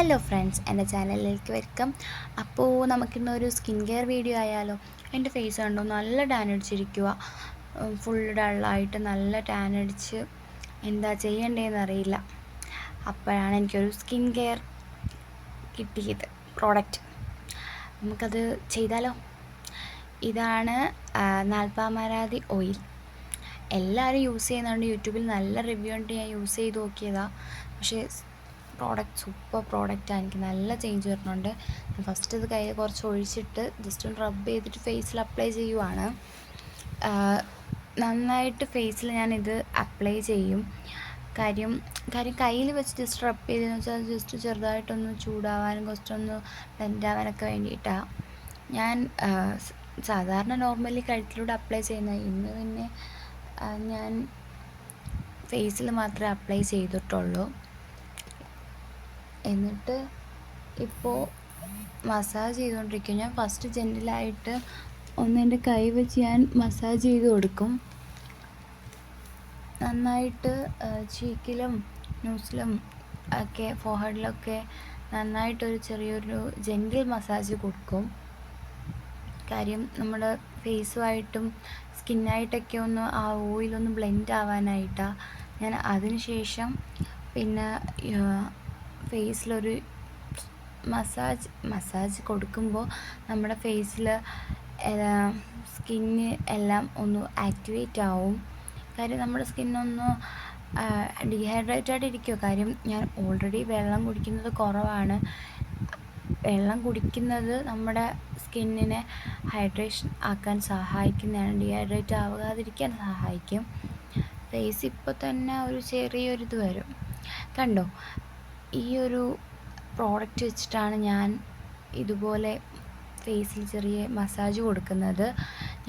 Hello friends, എൻ്റെ ചാനലിലേക്ക് welcome. അപ്പോൾ നമുക്കിന്നൊരു സ്കിൻ കെയർ വീഡിയോ ആയാലോ. എൻ്റെ ഫേസ് കണ്ടോ, നല്ല ടാൻ അടിച്ചിരിക്കുക. ഫുൾ ഡള്ളായിട്ട് നല്ല ടാൻ അടിച്ച് എന്താ ചെയ്യേണ്ടതെന്ന് അറിയില്ല. അപ്പോഴാണ് എനിക്കൊരു സ്കിൻ കെയർ കിട്ടിയത്, പ്രോഡക്റ്റ്. നമുക്കത് ചെയ്താലോ. ഇതാണ് നാൽപ്പാമരാതി ഓയിൽ. എല്ലാവരും യൂസ് ചെയ്യുന്നുണ്ട്. യൂട്യൂബിൽ നല്ല റിവ്യൂ ഉണ്ട്. ഞാൻ യൂസ് ചെയ്ത് നോക്കിയതാണ്. പക്ഷേ പ്രോഡക്റ്റ് സൂപ്പർ പ്രോഡക്റ്റാണ്. എനിക്ക് നല്ല ചേഞ്ച് വരുന്നുണ്ട്. ഞാൻ ഫസ്റ്റ് ഇത് കയ്യിൽ കുറച്ച് ഒഴിച്ചിട്ട് ജസ്റ്റ് ഒന്ന് റബ്ബ് ചെയ്തിട്ട് ഫേസിൽ അപ്ലൈ ചെയ്യുവാണ്. നന്നായിട്ട് ഫേസിൽ ഞാനിത് അപ്ലൈ ചെയ്യും. കാര്യം കയ്യിൽ വെച്ച് ജസ്റ്റ് റബ്ബ് ചെയ്തതെന്ന് വെച്ചാൽ ജസ്റ്റ് ചെറുതായിട്ടൊന്ന് ചൂടാവാനും കുറച്ചൊന്ന് ബ്ലെൻഡ് ആവാനൊക്കെ വേണ്ടിയിട്ടാണ് ഞാൻ സാധാരണ നോർമലി കഴുത്തിലൂടെ അപ്ലൈ ചെയ്യുന്നത്. ഇന്ന് പിന്നെ ഞാൻ ഫേസിൽ മാത്രമേ അപ്ലൈ ചെയ്തിട്ടുള്ളൂ. എന്നിട്ട് ഇപ്പോൾ മസാജ് ചെയ്തുകൊണ്ടിരിക്കും. ഞാൻ ഫസ്റ്റ് ജെൻറ്റിലായിട്ട് എൻ്റെ കൈ വെച്ച് ഞാൻ മസാജ് ചെയ്ത് കൊടുക്കും. നന്നായിട്ട് ചീക്കിലും ന്യൂസിലും ഒക്കെ ഫോർഹെഡിലൊക്കെ നന്നായിട്ടൊരു ചെറിയൊരു ജെൻറ്റിൽ മസാജ് കൊടുക്കും. കാര്യം നമ്മുടെ ഫേസുമായിട്ടും സ്കിന്നായിട്ടൊക്കെ ഒന്ന് ആ ഓയിലൊന്ന് ബ്ലെൻഡ് ആവാനായിട്ടാണ്. ഞാൻ അതിന് ശേഷം പിന്നെ ഫേസിലൊരു മസാജ് കൊടുക്കുമ്പോൾ നമ്മുടെ ഫേസിൽ സ്കിന്ന് എല്ലാം ഒന്ന് ആക്ടിവേറ്റ് ആവും. കാര്യം നമ്മുടെ സ്കിന്നൊന്ന് ഡീഹൈഡ്രേറ്റഡ് ഇരിക്കുമോ. കാര്യം ഞാൻ ഓൾറെഡി വെള്ളം കുടിക്കുന്നത് കുറവാണ്. വെള്ളം കുടിക്കുന്നത് നമ്മുടെ സ്കിന്നിനെ ഹൈഡ്രേഷൻ ആക്കാൻ സഹായിക്കുന്നതാണ്. ഡീഹൈഡ്രേറ്റ് ആവാതിരിക്കാൻ സഹായിക്കും. ഫേസ് ഇപ്പോൾ തന്നെ ഒരു ചെറിയൊരിത് വരും കണ്ടോ. ഈ ഒരു പ്രോഡക്റ്റ് വെച്ചിട്ടാണ് ഞാൻ ഇതുപോലെ ഫേസിൽ ചെറിയ മസാജ് കൊടുക്കുന്നത്.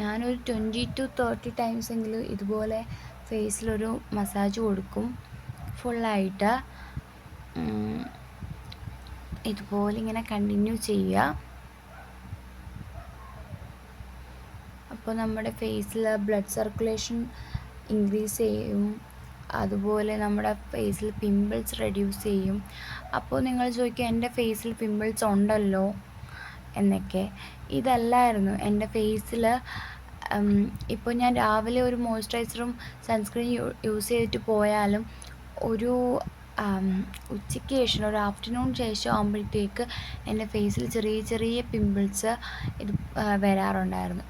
ഞാനൊരു 20 to 30 ടൈംസ് എങ്കിലും ഇതുപോലെ ഫേസിലൊരു മസാജ് കൊടുക്കും ഫുള്ളായിട്ട്. ഇതുപോലെ ഇങ്ങനെ കണ്ടിന്യൂ ചെയ്യുക. അപ്പോൾ നമ്മുടെ ഫേസിൽ ബ്ലഡ് സർക്കുലേഷൻ ഇൻക്രീസ് ചെയ്യും. അതുപോലെ നമ്മുടെ ഫേസിൽ പിമ്പിൾസ് റെഡ്യൂസ് ചെയ്യും. അപ്പോൾ നിങ്ങൾ ചോദിക്കും, എൻ്റെ ഫേസിൽ പിമ്പിൾസ് ഉണ്ടല്ലോ എന്നൊക്കെ. ഇതല്ലായിരുന്നു എൻ്റെ ഫേസിൽ. ഇപ്പോൾ ഞാൻ രാവിലെ ഒരു മോയ്സ്ചറൈസറും സൺസ്ക്രീൻ യൂസ് ചെയ്തിട്ട് പോയാലും ഒരു ഉച്ചയ്ക്ക് ശേഷം ഒരു ആഫ്റ്റർനൂൺ ശേഷം ആകുമ്പോഴത്തേക്ക് എൻ്റെ ഫേസിൽ ചെറിയ ചെറിയ പിമ്പിൾസ് ഇത് വരാറുണ്ടായിരുന്നു.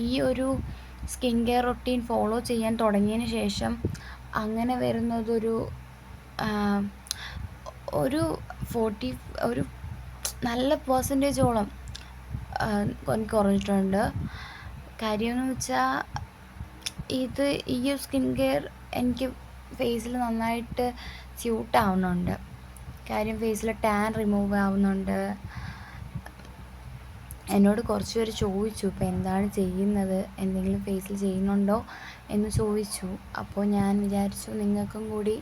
ഈ ഒരു സ്കിൻ കെയർ റൊട്ടീൻ ഫോളോ ചെയ്യാൻ തുടങ്ങിയതിന് ശേഷം അങ്ങനെ വരുന്നതൊരു ഒരു 40 ഒരു നല്ല പെർസെൻറ്റേജോളം എനിക്ക് കുറഞ്ഞിട്ടുണ്ട്. കാര്യമെന്ന് വെച്ചാൽ ഈ സ്കിൻ കെയർ എനിക്ക് ഫേസിൽ നന്നായിട്ട് സ്യൂട്ടാവുന്നുണ്ട്. കാര്യം ഫേസിൽ ടാൻ റിമൂവ് ആവുന്നുണ്ട്. എന്നോട് കുറച്ച് പേര് ചോദിച്ചു, ഇപ്പോൾ എന്താണ് ചെയ്യുന്നത്, എന്തെങ്കിലും ഫേസിൽ ചെയ്യുന്നുണ്ടോ എന്ന് ചോദിച്ചു. അപ്പോൾ ഞാൻ വിചാരിച്ചു നിങ്ങൾക്കും കൂടി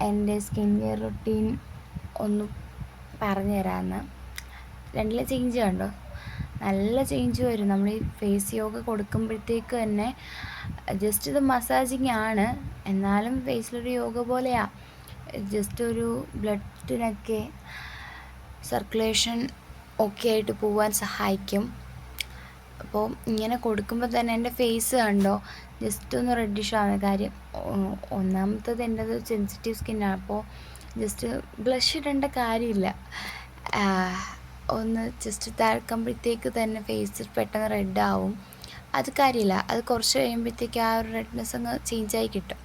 എൻ്റെ സ്കിൻ കെയർ റൊട്ടീൻ ഒന്ന് പറഞ്ഞു തരാമെന്ന്. രണ്ടിലെ ചേഞ്ച് കണ്ടോ, നല്ല ചേഞ്ച് വരും. നമ്മൾ ഈ ഫേസ് യോഗ കൊടുക്കുമ്പോഴത്തേക്ക് തന്നെ ജസ്റ്റ് ഇത് മസാജിങ് ആണ്, എന്നാലും ഫേസിലൊരു യോഗ പോലെയാണ്. ജസ്റ്റ് ഒരു ബ്ലഡിനൊക്കെ സർക്കുലേഷൻ ഓക്കെ ആയിട്ട് പോവാൻ സഹായിക്കും. അപ്പോൾ ഇങ്ങനെ കൊടുക്കുമ്പോൾ തന്നെ എൻ്റെ ഫേസ് കണ്ടോ ജസ്റ്റ് ഒന്ന് റെഡിഷ് ആവുന്ന. കാര്യം ഒന്നാമത്തത് എൻ്റെത് സെൻസിറ്റീവ് സ്കിന്നാണ്. അപ്പോൾ ജസ്റ്റ് ബ്ലഷ് ഇടേണ്ട കാര്യമില്ല. ഒന്ന് ജസ്റ്റ് തേക്കുമ്പോഴത്തേക്ക് തന്നെ ഫേസ് പെട്ടെന്ന് റെഡ് ആവും. അത് കാര്യമില്ല, അത് കുറച്ച് കഴിയുമ്പോഴത്തേക്ക് ആ ഒരു റെഡ്നെസ് അങ്ങ് ചേഞ്ചായി കിട്ടും.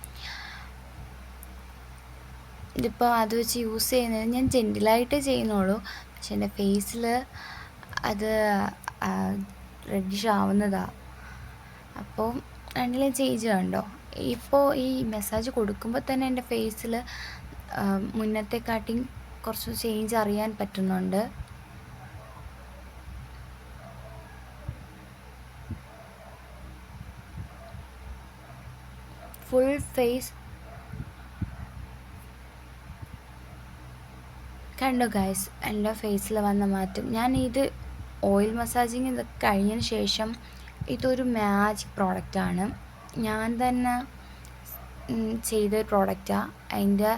ഇതിപ്പോൾ അത് വെച്ച് യൂസ് ചെയ്യുന്നത് ഞാൻ ജെൻറ്റിലായിട്ട് ചെയ്യുന്നുള്ളൂ. പക്ഷെ എൻ്റെ ഫേസിൽ അത് റെഡിഷ് ആവുന്നതാണ്. അപ്പോൾ രണ്ടിലും ചേഞ്ച് കണ്ടോ. ഇപ്പോൾ ഈ മസാജ് കൊടുക്കുമ്പോൾ തന്നെ എൻ്റെ ഫേസിൽ മുന്നത്തെക്കാട്ടിയും കുറച്ച് ചേഞ്ച് അറിയാൻ പറ്റുന്നുണ്ട്. ഫുൾ ഫേസ് കണ്ടോ ഗൈസ്, എൻ്റെ ഫേസിൽ വന്ന മാറ്റം. ഞാൻ ഇത് ഓയിൽ മസാജിങ് ഇത് കഴിഞ്ഞതിന് ശേഷം ഇതൊരു മാജിക് പ്രോഡക്റ്റാണ്. ഞാൻ തന്നെ ചെയ്ത പ്രോഡക്റ്റാണ്. അതിൻ്റെ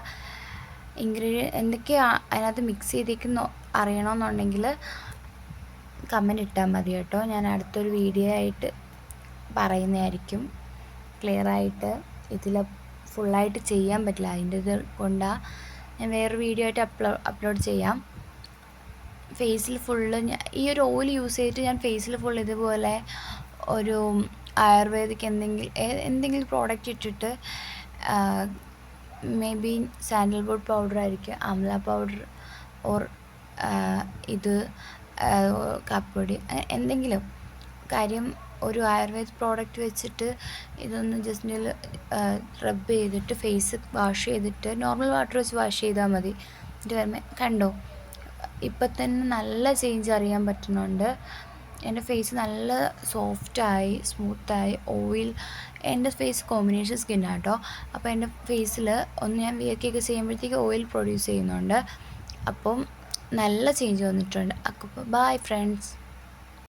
എന്തൊക്കെയാണ് അതിനകത്ത് മിക്സ് ചെയ്തേക്കുന്നോ അറിയണമെന്നുണ്ടെങ്കിൽ കമൻറ്റ് ഇട്ടാൽ മതി കേട്ടോ. ഞാൻ അടുത്തൊരു വീഡിയോ ആയിട്ട് പറയുന്നതായിരിക്കും. ക്ലിയറായിട്ട് ഇതിൽ ഫുള്ളായിട്ട് ചെയ്യാൻ പറ്റില്ല, അതിൻ്റെ ഇത് കൊണ്ടാണ് ഞാൻ വേറൊരു വീഡിയോ ആയിട്ട് അപ്ലോഡ് ചെയ്യാം. ഫേസിൽ ഫുള്ള് ഈ ഒരു ഓയിൽ യൂസ് ചെയ്തിട്ട് ഞാൻ ഫേസിൽ ഫുൾ ഇതുപോലെ ഒരു ആയുർവേദിക് എന്തെങ്കിലും പ്രോഡക്റ്റ് ഇട്ടിട്ട് മേ ബി സാൻഡൽവുഡ് പൗഡർ ആയിരിക്കും, ആംല പൗഡർ ഓർ ഇത് കാപ്പിപ്പൊടി എന്തെങ്കിലും കാര്യം ഒരു ആയുർവേദ പ്രോഡക്റ്റ് വെച്ചിട്ട് ഇതൊന്ന് ജസ്റ്റ് റബ്ബ് ചെയ്തിട്ട് ഫേസ് വാഷ് ചെയ്തിട്ട് നോർമൽ വാട്ടർ വെച്ച് വാഷ് ചെയ്താൽ മതി. ഇത് കണ്ടോ, ഇപ്പം തന്നെ നല്ല ചേഞ്ച് അറിയാൻ പറ്റുന്നുണ്ട്. എൻ്റെ ഫേസ് നല്ല സോഫ്റ്റായി സ്മൂത്തായി. ഓയിൽ എൻ്റെ ഫേസ് കോമ്പിനേഷൻ സ്കിന്നാണ് കേട്ടോ. അപ്പോൾ എൻ്റെ ഫേസിൽ ഒന്ന് ഞാൻ വിയർക്കൊക്കെ ചെയ്യുമ്പോഴത്തേക്ക് ഓയിൽ പ്രൊഡ്യൂസ് ചെയ്യുന്നുണ്ട്. അപ്പം നല്ല ചേഞ്ച് വന്നിട്ടുണ്ട്. അപ്പോൾ ബൈ ഫ്രണ്ട്സ്.